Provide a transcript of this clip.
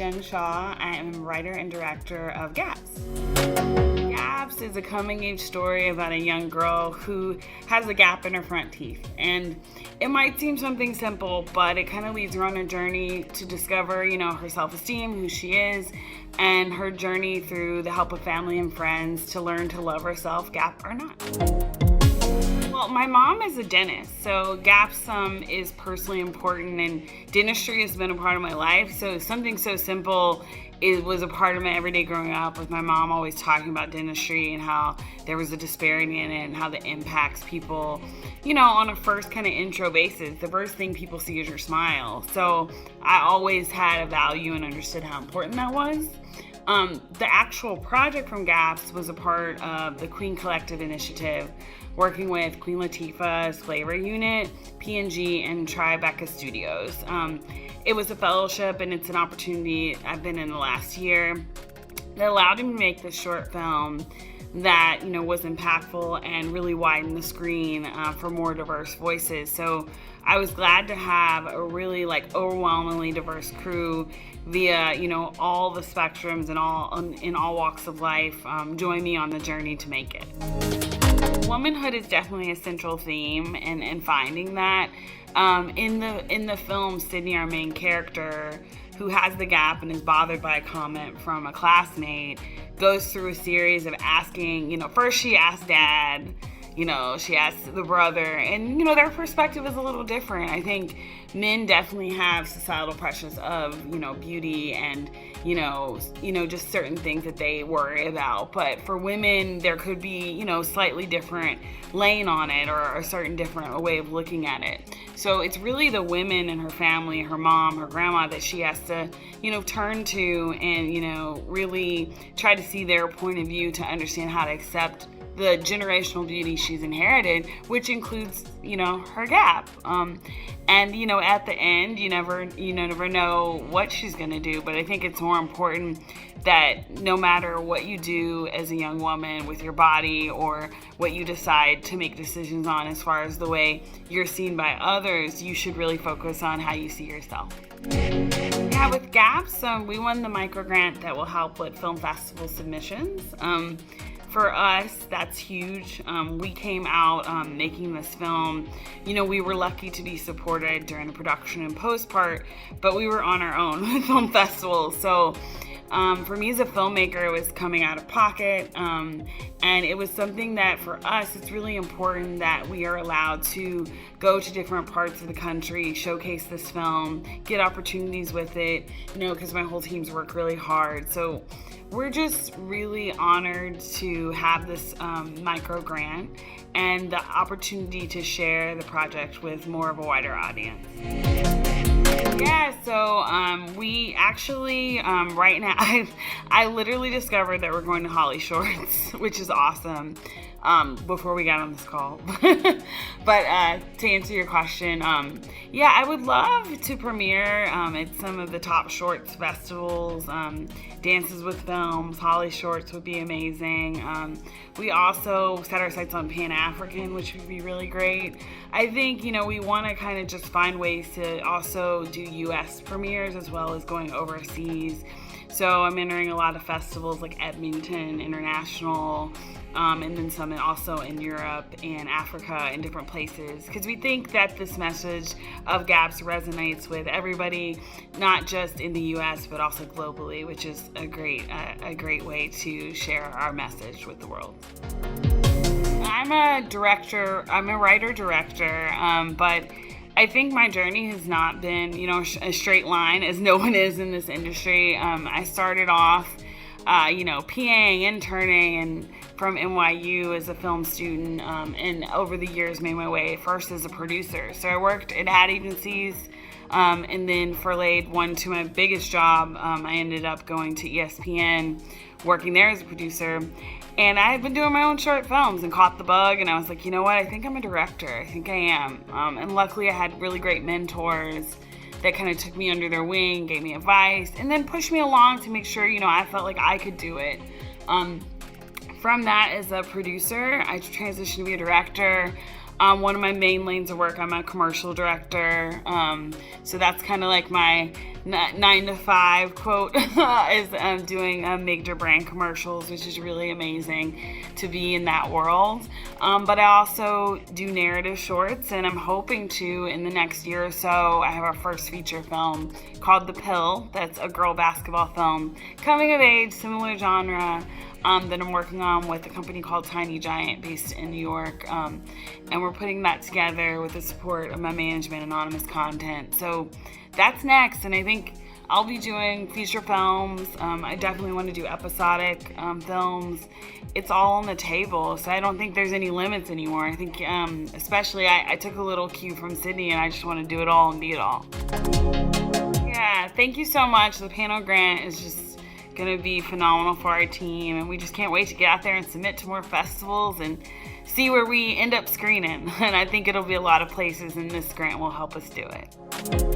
Jenn Shaw. I am writer and director of Gaps. Gaps is a coming-age story about a young girl who has a gap in her front teeth. And it might seem something simple, but it kind of leads her on a journey to discover, her self-esteem, who she is, and her journey through the help of family and friends to learn to love herself, gap or not. Well, my mom is a dentist, so gaps is personally important, and dentistry has been a part of my life. So something so simple was a part of my everyday growing up, with my mom always talking about dentistry and how there was a disparity in it and how that impacts people, on a first kind of intro basis. The first thing people see is your smile. So I always had a value and understood how important that was. The actual project from Gaps was a part of the Queen Collective initiative, working with Queen Latifah's Flavor Unit, P&G, and Tribeca Studios. It was a fellowship, and it's an opportunity I've been in the last year that allowed me to make this short film that, was impactful and really widened the screen for more diverse voices. So I was glad to have a really overwhelmingly diverse crew via, all the spectrums and in all walks of life join me on the journey to make it. Womanhood is definitely a central theme, and finding that in the film, Cidney, our main character, who has the gap and is bothered by a comment from a classmate, goes through a series of asking, first she asked dad, she asked the brother, and, their perspective is a little different. I think men definitely have societal pressures of, beauty and, just certain things that they worry about. But for women, there could be, slightly different lane on it, or a certain different way of looking at it. So it's really the women in her family, her mom, her grandma, that she has to, turn to and, really try to see their point of view to understand how to accept the generational beauty she's inherited, which includes, her gap. And, at the end, you never know what she's going to do. But I think it's more important that no matter what you do as a young woman with your body, or what you decide to make decisions on as far as the way you're seen by others, you should really focus on how you see yourself. Yeah, with Gaps, we won the micro grant that will help with film festival submissions. For us, that's huge. We came out making this film. We were lucky to be supported during the production and post part, but we were on our own with film festivals. So for me as a filmmaker, it was coming out of pocket. And it was something that for us, it's really important that we are allowed to go to different parts of the country, showcase this film, get opportunities with it, because my whole team's worked really hard. So we're just really honored to have this micro grant and the opportunity to share the project with more of a wider audience. Yeah, so we actually, right now, I literally discovered that we're going to Holly Shorts, which is awesome, before we got on this call. But to answer your question, I would love to premiere at some of the top shorts festivals, Dances with Films. Holly Shorts would be amazing. We also set our sights on Pan-African, which would be really great. I think, we want to kind of just find ways to also do U.S. premieres as well as going overseas. So I'm entering a lot of festivals like Edmonton International, and then some also in Europe and Africa and different places, because we think that this message of Gaps resonates with everybody, not just in the U.S. but also globally, which is a great way to share our message with the world. I'm a writer-director, but I think my journey has not been, a straight line, as no one is in this industry. I started off, PAing, interning, and from NYU as a film student, and over the years made my way first as a producer. So I worked at ad agencies, and then for my biggest job, I ended up going to ESPN, working there as a producer. And I had been doing my own short films and caught the bug, and I was like, you know what, I think I'm a director. I think I am. And luckily I had really great mentors that kind of took me under their wing, gave me advice, and then pushed me along to make sure, I felt like I could do it. From that, as a producer, I transitioned to be a director. one of my main lanes of work. I'm a commercial director, so that's kind of like my 9 to 5 quote is doing major brand commercials, which is really amazing to be in that world. But I also do narrative shorts, and I'm hoping to, in the next year or so, I have our first feature film called The Pill. That's a girl basketball film, coming of age, similar genre, that I'm working on with a company called Tiny Giant based in New York. And we're putting that together with the support of my management, Anonymous Content. So that's next, and I think I'll be doing feature films. I definitely want to do episodic films. It's all on the table, so I don't think there's any limits anymore. I think especially I took a little cue from Cidney, and I just want to do it all and be it all. Yeah, thank you so much. The Pano grant is just going to be phenomenal for our team, and we just can't wait to get out there and submit to more festivals and see where we end up screening. And I think it'll be a lot of places, and this grant will help us do it.